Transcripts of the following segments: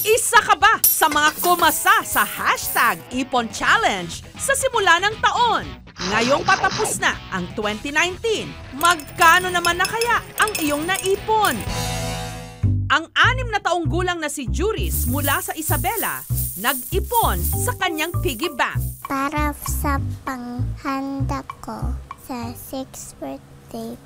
Isa ka ba sa mga kumasa sa hashtag Ipon Challenge sa simula ng taon? Ngayong patapos na ang 2019, magkano naman na kaya ang iyong naipon? Ang 6 na taong gulang na si Juris mula sa Isabela, nag-ipon sa kanyang piggy bank. Para sa panghanda ko sa 6th birthday.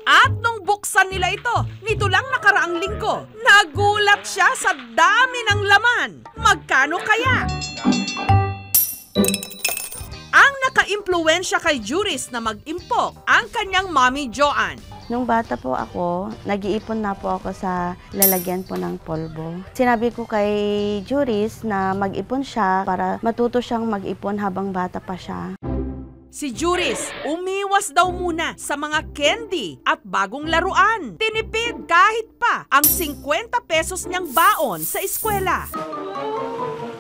At nung buksan nila ito, nito lang nakaraang linggo, nagulat siya sa dami ng laman. Magkano kaya? Ang naka-impluwensya kay Juris na mag-impok ang kanyang mommy Joanne. Nung bata po ako, nag-iipon na po ako sa lalagyan po ng polvo. Sinabi ko kay Juris na mag-ipon siya para matuto siyang mag-ipon habang bata pa siya. Si Juris, umiwas daw muna sa mga candy at bagong laruan. Tinipid kahit pa ang 50 pesos niyang baon sa eskwela.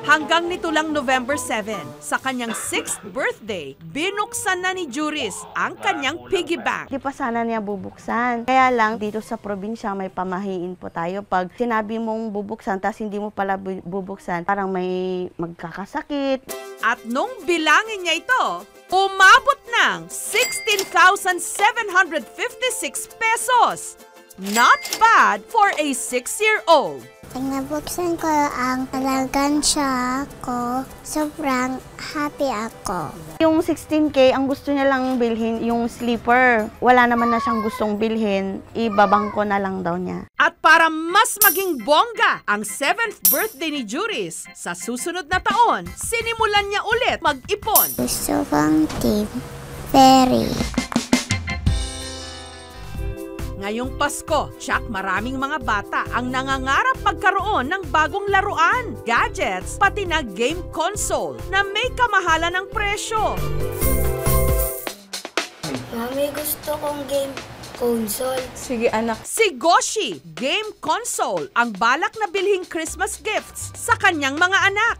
Hanggang nito lang November 7, sa kanyang 6th birthday, binuksan na ni Juris ang kanyang piggy bank. Di pa sana niya bubuksan. Kaya lang dito sa probinsya may pamahiin po tayo. Pag sinabi mong bubuksan, tas hindi mo pala bubuksan, parang may magkakasakit. At nung bilangin niya ito, umabot ng 16,756 pesos. Not bad for a 6-year-old. Pag nabuksan ko ang alagansya ko, sobrang happy ako. Yung 16K, ang gusto niya lang bilhin yung sleeper. Wala naman na siyang gustong bilhin, ibabangko na lang daw niya. At para mas maging bongga ang 7th birthday ni Juris, sa susunod na taon, sinimulan niya ulit mag-ipon. Gusto kong Team Fairy. Ngayong Pasko, tsak maraming mga bata ang nangangarap magkaroon ng bagong laruan, gadgets, pati na game console na may kamahalan ng presyo. Mami, gusto kong game console. Sige anak. Si Goshi, game console ang balak na bilhing Christmas gifts sa kanyang mga anak.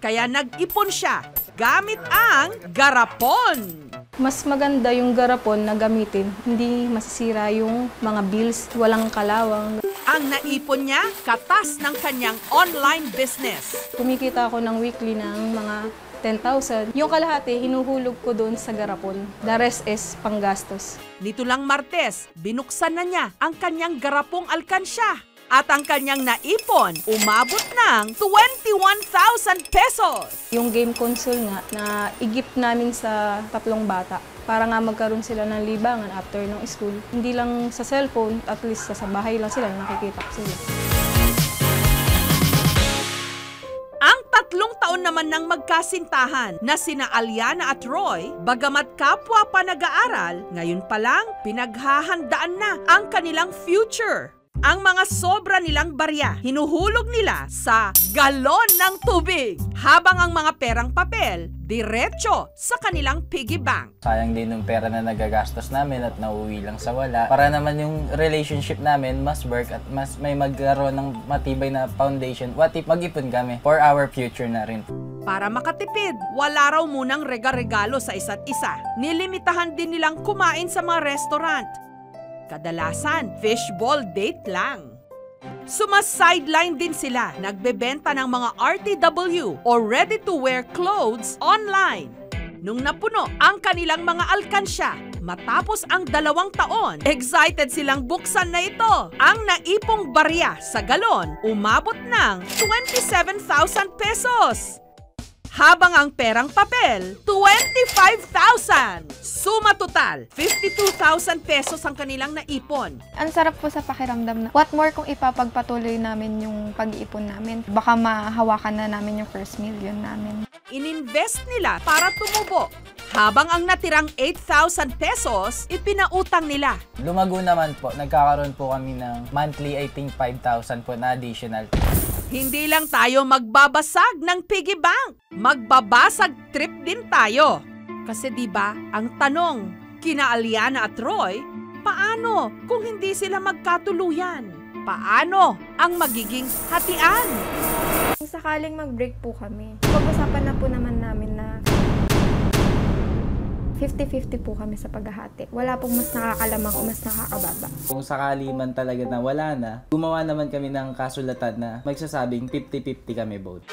Kaya nag-ipon siya gamit ang garapon. Mas maganda yung garapon na gamitin. Hindi masisira yung mga bills, walang kalawang. Ang naipon niya, katas ng kanyang online business. Kumikita ako ng weekly ng mga 10,000. Yung kalahati, hinuhulog ko doon sa garapon. The rest is panggastos. Nito lang Martes, binuksan na niya ang kanyang garapong alkansya. At ang kanyang naipon, umabot ng 21,000 pesos. Yung game console nga, na i-gift namin sa 3 bata para nga magkaroon sila ng libangan after ng school. Hindi lang sa cellphone, at least sa bahay lang sila, nakikita ko sila. Ang 3 taon naman ng magkasintahan na sina Aliana at Roy, bagamat kapwa pa nag-aaral, ngayon pa lang pinaghahandaan na ang kanilang future. Ang mga sobra nilang barya, hinuhulog nila sa galon ng tubig. Habang ang mga perang papel, diretso sa kanilang piggy bank. Sayang din yung pera na nagagastos namin at nauwi lang sa wala. Para naman yung relationship namin mas work at mas may magkaroon ng matibay na foundation. What if mag-ipon kami for our future na rin. Para makatipid, wala raw munang rega-regalo sa isa't isa. Nilimitahan din nilang kumain sa mga restaurant. Kadalasan, fishball date lang. Suma-sideline din sila, nagbebenta ng mga RTW o ready-to-wear clothes online. Nung napuno ang kanilang mga alkansya, matapos ang 2 taon, excited silang buksan na ito. Ang naipong barya sa galon, umabot ng 27,000 pesos. Habang ang perang papel, 25,000. Suma total, 52,000 pesos ang kanilang naipon. Ang sarap po sa pakiramdam na what more kung ipapagpatuloy namin yung pag-iipon namin. Baka mahawakan na namin yung first million namin. Ininvest nila para tumubo. Habang ang natirang 8,000 pesos, ipinautang nila. Lumago naman po, nagkakaroon po kami ng monthly, I think 5,000 po na additional. Hindi lang tayo magbabasag ng piggy bank, magbabasag trip din tayo. Kasi 'di ba, ang tanong kina Aliana at Roy, paano kung hindi sila magkatuluyan? Paano ang magiging hatian? Kung sakaling mag-break po kami, pag-usapan na po naman namin na 50-50 po kami sa paghahati. Wala pong mas nakakalamang o mas nakakababa. Kung sakali man talaga na wala na, gumawa naman kami ng kasulatan na magsasabing 50-50 kami both.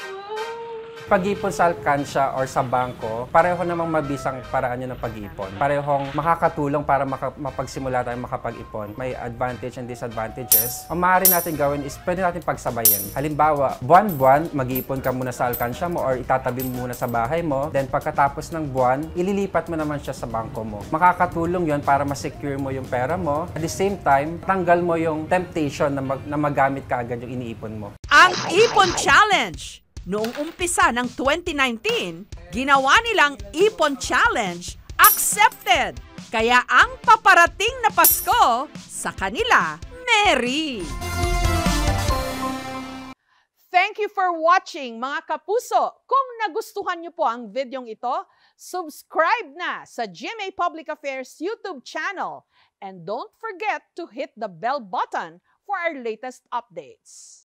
Pag-ipon sa alkansya or sa bangko, pareho namang mabisang paraan yun ng pag-ipon. Parehong makakatulong para mapagsimula tayo makapag-ipon. May advantage and disadvantages. Ang maaari natin gawin is pwede natin pagsabayin. Halimbawa, buwan-buwan, mag-iipon ka muna sa alkansya mo or itatabi mo muna sa bahay mo. Then pagkatapos ng buwan, ililipat mo naman siya sa bangko mo. Makakatulong yun para ma-secure mo yung pera mo. At the same time, tanggal mo yung temptation na magamit ka agad yung iniipon mo. Ang Ipon Challenge! Noong umpisa ng 2019, ginawa nilang Ipon Challenge accepted. Kaya ang paparating na Pasko sa kanila, Merry! Thank you for watching mga kapuso. Kung nagustuhan niyo po ang videong ito, subscribe na sa GMA Public Affairs YouTube channel. And don't forget to hit the bell button for our latest updates.